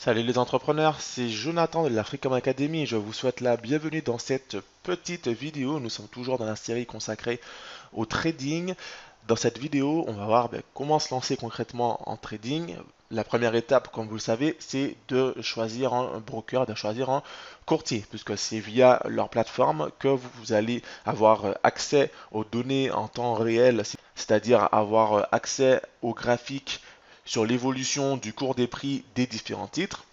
Salut les entrepreneurs, c'est Jonathan de la Freecom Academy. Je vous souhaite la bienvenue dans cette petite vidéo. Nous sommes toujours dans la série consacrée au trading. Dans cette vidéo, on va voir comment se lancer concrètement en trading. La première étape, comme vous le savez, c'est de choisir un broker, de choisir un courtier, puisque c'est via leur plateforme que vous allez avoir accès aux données en temps réel, c'est-à-dire avoir accès aux graphiques sur l'évolution du cours des prix des différents titres.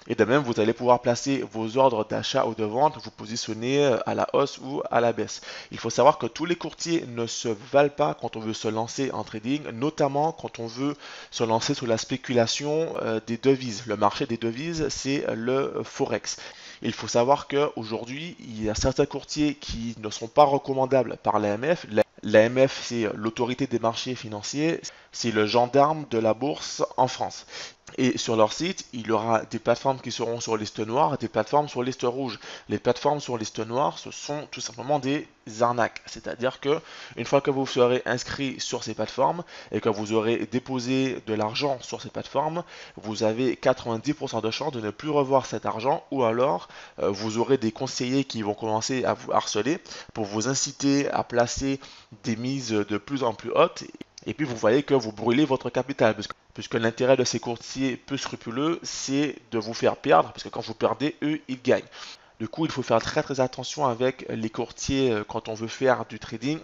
Et de même, vous allez pouvoir placer vos ordres d'achat ou de vente, vous positionner à la hausse ou à la baisse. Il faut savoir que tous les courtiers ne se valent pas quand on veut se lancer en trading, notamment quand on veut se lancer sur la spéculation des devises. Le marché des devises, c'est le Forex. Il faut savoir qu'aujourd'hui, il y a certains courtiers qui ne sont pas recommandables par l'AMF. L'AMF, c'est l'autorité des marchés financiers, c'est le gendarme de la bourse en France. Et sur leur site, il y aura des plateformes qui seront sur liste noire et des plateformes sur liste rouge. Les plateformes sur liste noire, ce sont tout simplement des arnaques. C'est-à-dire que une fois que vous serez inscrit sur ces plateformes et que vous aurez déposé de l'argent sur ces plateformes, vous avez 90% de chances de ne plus revoir cet argent, ou alors vous aurez des conseillers qui vont commencer à vous harceler pour vous inciter à placer des mises de plus en plus hautes. Et puis vous voyez que vous brûlez votre capital, puisque l'intérêt de ces courtiers peu scrupuleux, c'est de vous faire perdre, parce que quand vous perdez, eux, ils gagnent. Du coup, il faut faire très attention avec les courtiers quand on veut faire du trading.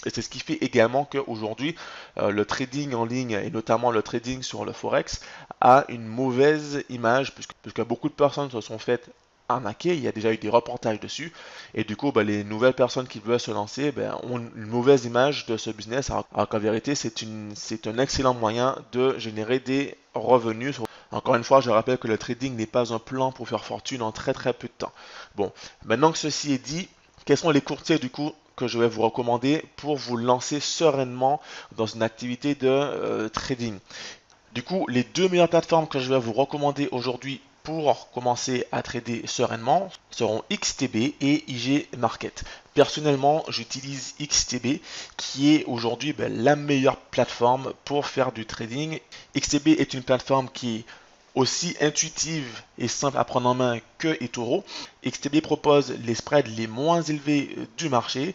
Et c'est ce qui fait également qu'aujourd'hui, le trading en ligne, et notamment le trading sur le Forex, a une mauvaise image, puisque beaucoup de personnes se sont faites arnaquer. Il y a déjà eu des reportages dessus. Et du coup, les nouvelles personnes qui veulent se lancer ont une mauvaise image de ce business, alors qu'en vérité, c'est un excellent moyen de générer des revenus. Encore une fois, je rappelle que le trading n'est pas un plan pour faire fortune en très peu de temps. Bon, maintenant que ceci est dit, quels sont les courtiers du coup que je vais vous recommander pour vous lancer sereinement dans une activité de trading? Du coup, les deux meilleures plateformes que je vais vous recommander aujourd'hui pour commencer à trader sereinement seront XTB et IG Market. Personnellement, j'utilise XTB qui est aujourd'hui la meilleure plateforme pour faire du trading. XTB est une plateforme qui est aussi intuitive et simple à prendre en main que eToro. XTB propose les spreads les moins élevés du marché.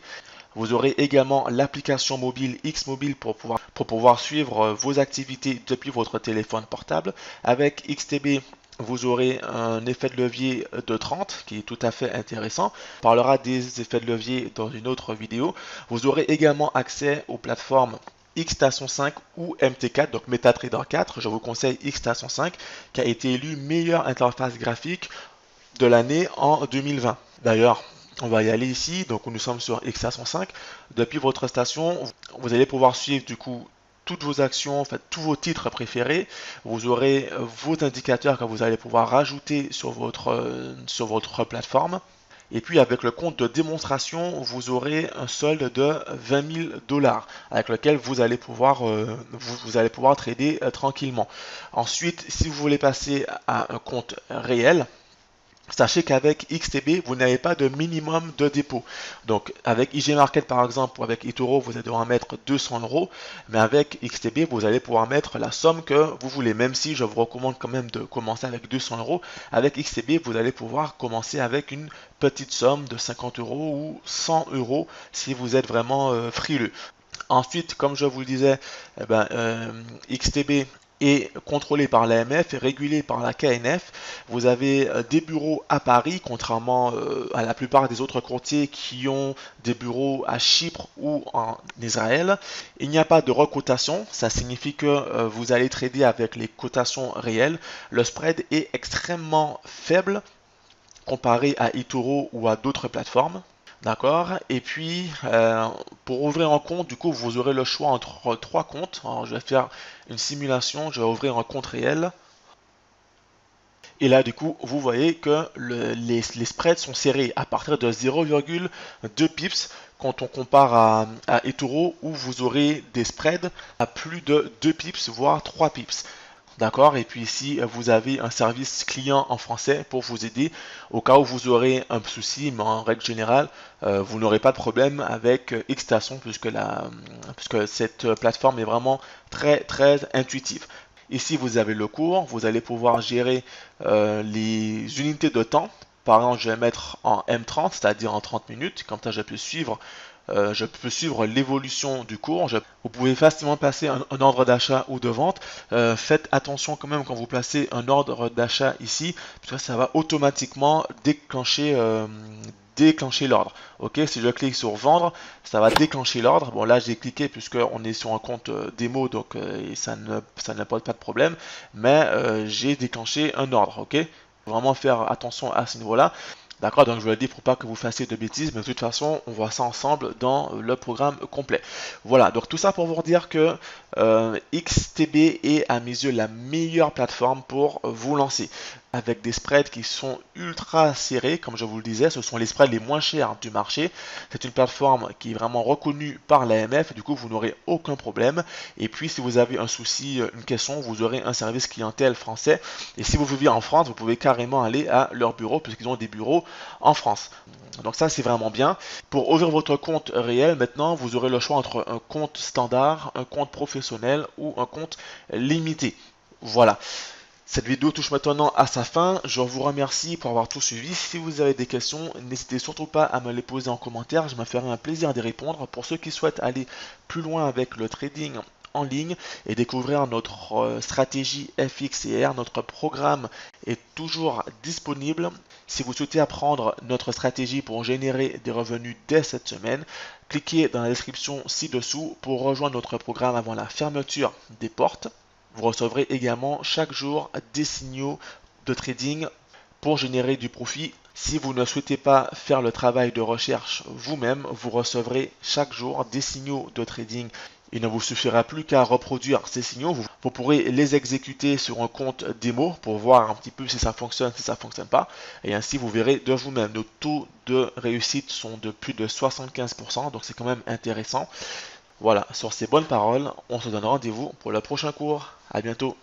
Vous aurez également l'application mobile Xmobile pour pouvoir suivre vos activités depuis votre téléphone portable. Avec XTB, vous aurez un effet de levier de 30 qui est tout à fait intéressant. On parlera des effets de levier dans une autre vidéo. Vous aurez également accès aux plateformes Xstation 5 ou MT4, donc MetaTrader 4. Je vous conseille Xstation 5 qui a été élu meilleure interface graphique de l'année en 2020. D'ailleurs, on va y aller ici, donc nous sommes sur Xstation 5. Depuis votre station, vous allez pouvoir suivre du coup toutes vos actions, en fait, tous vos titres préférés. Vous aurez vos indicateurs que vous allez pouvoir rajouter sur votre plateforme. Et puis avec le compte de démonstration, vous aurez un solde de 20 000 dollars avec lequel vous allez pouvoir, vous allez pouvoir trader tranquillement. Ensuite, si vous voulez passer à un compte réel, sachez qu'avec XTB, vous n'avez pas de minimum de dépôt. Donc, avec IG Market par exemple, ou avec eToro, vous allez devoir mettre 200 euros. Mais avec XTB, vous allez pouvoir mettre la somme que vous voulez. Même si je vous recommande quand même de commencer avec 200 euros, avec XTB, vous allez pouvoir commencer avec une petite somme de 50 euros ou 100 euros si vous êtes vraiment frileux. Ensuite, comme je vous le disais, XTB est contrôlé par l'AMF et régulé par la KNF. Vous avez des bureaux à Paris, contrairement à la plupart des autres courtiers qui ont des bureaux à Chypre ou en Israël. Il n'y a pas de recotation, ça signifie que vous allez trader avec les cotations réelles. Le spread est extrêmement faible comparé à eToro ou à d'autres plateformes. D'accord. Et puis, pour ouvrir un compte, du coup, vous aurez le choix entre trois comptes. Alors, je vais faire une simulation. Je vais ouvrir un compte réel. Et là, du coup, vous voyez que les spreads sont serrés à partir de 0,2 pips quand on compare à eToro où vous aurez des spreads à plus de 2 pips, voire 3 pips. D'accord. Et puis ici, vous avez un service client en français pour vous aider au cas où vous aurez un souci, mais en règle générale, vous n'aurez pas de problème avec Xstation puisque cette plateforme est vraiment très intuitive. Ici, vous avez le cours, vous allez pouvoir gérer les unités de temps. Par exemple, je vais mettre en M30, c'est-à-dire en 30 minutes, comme ça je peux suivre l'évolution du cours. Vous pouvez facilement passer un ordre d'achat ou de vente. Faites attention quand même quand vous placez un ordre d'achat ici, parce que ça va automatiquement déclencher l'ordre. Ok, si je clique sur vendre, ça va déclencher l'ordre. Bon, là j'ai cliqué puisque on est sur un compte démo, donc ça ne pose pas de problème, mais j'ai déclenché un ordre. Ok, vraiment faire attention à ce niveau-là. D'accord, donc je vous le dis pour pas que vous fassiez de bêtises, mais de toute façon, on voit ça ensemble dans le programme complet. Voilà, donc tout ça pour vous dire que XTB est à mes yeux la meilleure plateforme pour vous lancer. Avec des spreads qui sont ultra serrés, comme je vous le disais, ce sont les spreads les moins chers du marché. C'est une plateforme qui est vraiment reconnue par l'AMF, du coup vous n'aurez aucun problème. Et puis si vous avez un souci, une question, vous aurez un service clientèle français. Et si vous vivez en France, vous pouvez carrément aller à leur bureau, puisqu'ils ont des bureaux en France. Donc ça c'est vraiment bien. Pour ouvrir votre compte réel, maintenant vous aurez le choix entre un compte standard, un compte professionnel ou un compte limité. Voilà. Cette vidéo touche maintenant à sa fin. Je vous remercie pour avoir tout suivi. Si vous avez des questions, n'hésitez surtout pas à me les poser en commentaire. Je me ferai un plaisir d'y répondre. Pour ceux qui souhaitent aller plus loin avec le trading en ligne et découvrir notre stratégie FXR, notre programme est toujours disponible. Si vous souhaitez apprendre notre stratégie pour générer des revenus dès cette semaine, cliquez dans la description ci-dessous pour rejoindre notre programme avant la fermeture des portes. Vous recevrez également chaque jour des signaux de trading pour générer du profit. Si vous ne souhaitez pas faire le travail de recherche vous-même, vous recevrez chaque jour des signaux de trading. Il ne vous suffira plus qu'à reproduire ces signaux. Vous pourrez les exécuter sur un compte démo pour voir un petit peu si ça fonctionne, si ça ne fonctionne pas. Et ainsi, vous verrez de vous-même. Nos taux de réussite sont de plus de 75%, donc c'est quand même intéressant. Voilà, sur ces bonnes paroles, on se donne rendez-vous pour le prochain cours. À bientôt.